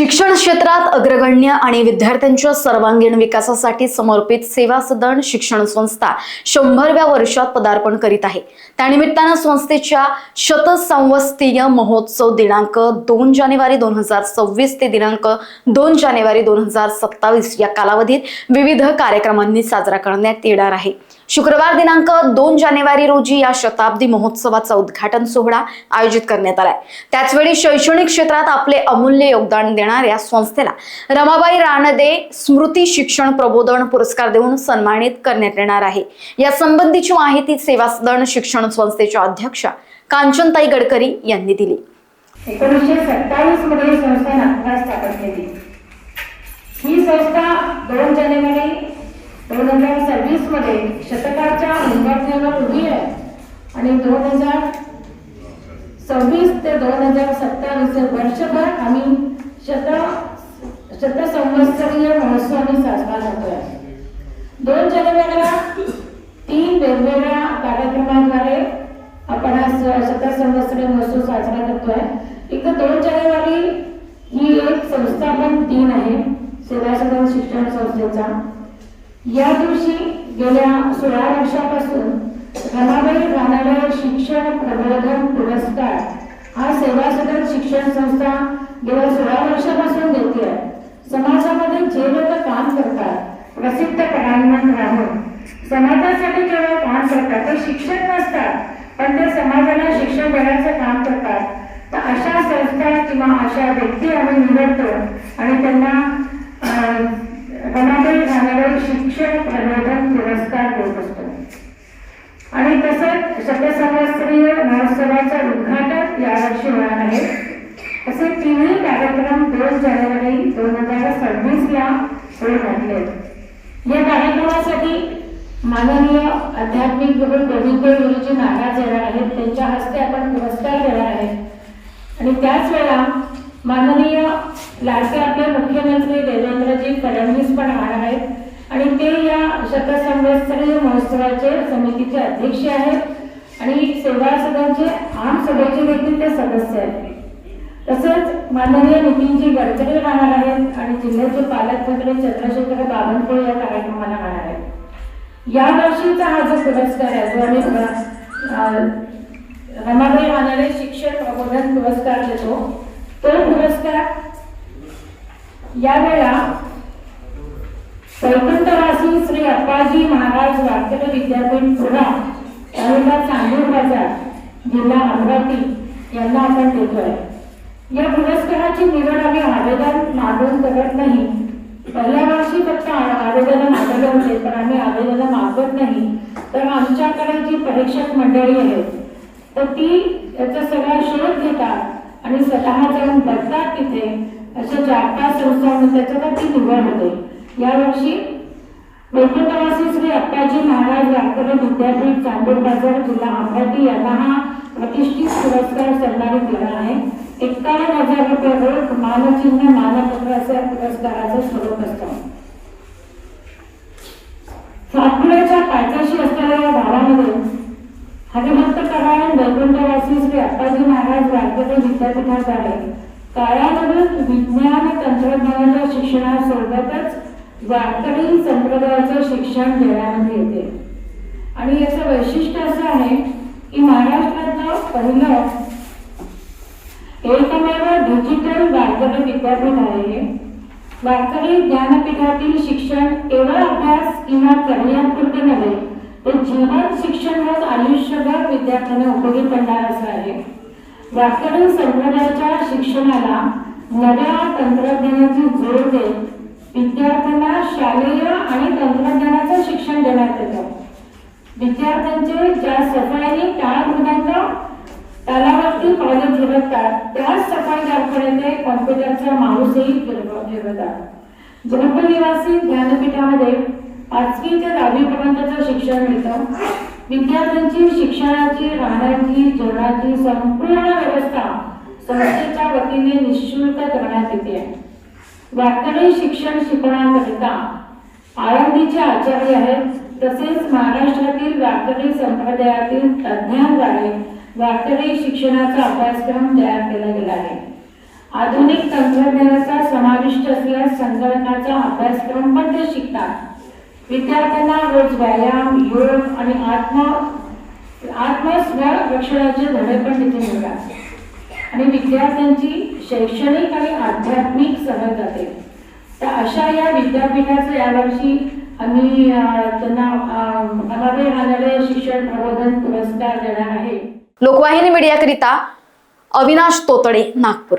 शिक्षण क्षेत्रात अग्रगण्य आणि विद्यार्थ्यांच्या सर्वांगीण विकासासाठी समर्पित सेवा सदन शिक्षण संस्था 100व्या वर्षात पदार्पण करीत आहे। त्यानिमित्तानं संस्थेच्या शतसंवत्सरीय महोत्सव दिनांक 2 जानेवारी 2026 ते दिनांक 2 जानेवारी 2027 या कालावधीत विविध कार्यक्रमांनी साजरा करण्यात येणार आहे। शुक्रवार दिनांक 2 जानेवारी रोजी या शताब्दी महोत्सवाचा उद्घाटन सोहळा आयोजित करण्यात आलाय। त्याचवेळी शैक्षणिक क्षेत्रात आपले अमूल्य योगदान देणाऱ्या संस्थेला रमाबाई रानडे स्मृती शिक्षण प्रबोधन पुरस्कार देऊन सन्मानित करण्यात येणार आहे। या संबंधीची माहिती सेवा सदन शिक्षण संस्थेच्या अध्यक्षा कांचनताई गडकरी यांनी दिली। 1927 मध्ये संस्था नागपुरात स्थापन केली। ही संस्था 2 जानेवारी 2026 मध्ये शतकाच्या उद्घाटनाला उभी आहे आणि 2026 ते 2027 वर्षभर आम्ही शतसंवत्सरीय महोत्सव साजरा करतोय। 2 जानेवारीला 3 वेगवेगळ्या कार्यक्रमांद्वारे आपण हा शतसंवत्सरीय महोत्सव साजरा करतोय। एक तर 2 जानेवारी ही एक संस्थापन दिन आहे सेवा सदन शिक्षण संस्थेचा। या दिवशी गेल्या 16 वर्षापासून रमाबाई रानडे शिक्षण प्रबोधन पुरस्कार हा सेवा सदन शिक्षण संस्था गेल्या 16 वर्षापासून देते आहे। समाजामध्ये जे लोक काम करतात प्रसिद्ध करांमण राहून समाजासाठी जेव्हा काम करतात ते शिक्षक नसतात पण ते समाजाला शिक्षण देण्याचं काम करतात, तर अशा संस्था किंवा अशा व्यक्ती आम्ही निवडतो आणि त्यांना रमाबाई रानडे शिक्षण प्रबोधन पुरस्कार देत असतो। आणि तसंच शतसंवत्सरीय महोत्सवाचं उद्घाटन यावर्षी होणार आहे। असे 3 कार्यक्रम 2 जानेवारी 2026 ला होऊ घातले। या कार्यक्रमासाठी माननीय आध्यात्मिक गुरु गोविंददेव गुरुजी महाराज येणार आहेत, त्यांच्या हस्ते आपण पुरस्कार देणार आहे। आणि त्याच वेळा माननीय लाडके आपले मुख्यमंत्री देवेंद्रजी फडणवीस पण राहणार आहेत आणि ते या शतसंवत्सरीय महोत्सवाचे समितीचे अध्यक्ष आहेत आणि सेवा सदनचे आम सभेचे देखील ते सदस्य आहेत। तसंच माननीय नितीनजी गडकरी राहणार आहेत आणि जिल्ह्याचे पालकमंत्री चंद्रशेखर बावनकुळे या कार्यक्रमाला राहणार आहेत। या वर्षीचा हा जो पुरस्कार आहे जो आम्ही रमाबाई रानडे शिक्षण प्रबोधन पुरस्कार देतो, तो पुरस्कार यावेळेला वैकुंठवासी श्री अप्पाजी महाराज वारकरी विद्यापीठ पुणा तालुका चांदूर बाजार जिल्हा अमरावती यांना आपण देतोय। या पुरस्काराची निवड आम्ही आवेदन मागून करत नाही। पहिल्या वर्षी फक्त आवेदन मागवले होते, पण आम्ही आवेदन मागवत नाही। तर आमच्याकडे जी परीक्षक मंडळी आहे तर ती याचा सगळा शोध घेतात आणि स्वतः जाऊन बघतात तिथे अशा 4-5 संस्थांना त्याच्यात ती निवड होते। यावर्षी वैकुंठवासी श्री अप्पाजी महाराज वारकरी विद्यापीठ चांदूर बाजार जिल्हा अमरावती यांना हा प्रतिष्ठित पुरस्कार सन्मानित केला आहे। 51,000 रुपये रोख मानचिन्ह मानपत्र असे पुरस्काराचं स्वरूप असतं। सातपुड्याच्या पायथ्याशी असलेल्या या गावामध्ये हरिभक्त परायण वैकुंठवासी श्री अप्पाजी महाराज वारकरी विद्यापीठाद्वारे काळानुरूप विज्ञान तंत्रज्ञानाच्या शिक्षणासोबतच वारकरी संप्रदायाचं शिक्षण देण्यामध्ये येते। आणि याचं वैशिष्ट्य असं आहे की महाराष्ट्रातलं पहिलं एकमेव डिजिटल वारकरी विद्यापीठ आहे। वारकरी ज्ञानपीठातील शिक्षण केवळ अभ्यास किंवा करिअरपुरते नव्हे, ते जीवन शिक्षण होत आयुष्यभर विद्यार्थ्यांना उपयोगी पडणार असं आहे। वारकरी संप्रदायाच्या शिक्षणाला नव्या तंत्रज्ञानाची जोड देत विद्यार्थ्यांना शालेय आणि तंत्रज्ञानाचं शिक्षण देण्यात येतं। विद्यार्थ्यांचे ज्या सफाईने टाळमृदंग तालावरती पावले फिरवतात त्याच सफाईदारपर्यंत कॉम्प्युटरचा माऊसही फिरवतात। जयपूर निवासी ज्ञानपीठामध्ये 5वी ते 10वी पर्यंतचं शिक्षण मिळतं। विद्यार्थ्यांची शिक्षणाची, राहण्याची, जेवणाची संपूर्ण व्यवस्था संस्थेच्या वतीने निःशुल्क करण्यात येते। वारकरी शिक्षण शिकवण्याकरिता आळंदीचे आचार्य आहेत, तसेच महाराष्ट्रातील वारकरी संप्रदायातील तज्ञांद्वारे वारकरी शिक्षणाचा अभ्यासक्रम तयार केला गेला आहे। आधुनिक तंत्रज्ञानाचा विद्यार्थ्यांना रोज व्यायाम, योग आणि आत्मस्वरक्षणाचे धडे पण तिथे मिळतात आणि विद्यार्थ्यांची शैक्षणिक आणि आध्यात्मिक सहल जाते. तर अशा या विद्यापीठाचं यावर्षी आम्ही त्यांना अनादे राहणारे शिक्षण प्रबोधन पुरस्कार देणार आहे. लोकवाहिनी मीडियाकरिता अविनाश तोतडे, नागपूर.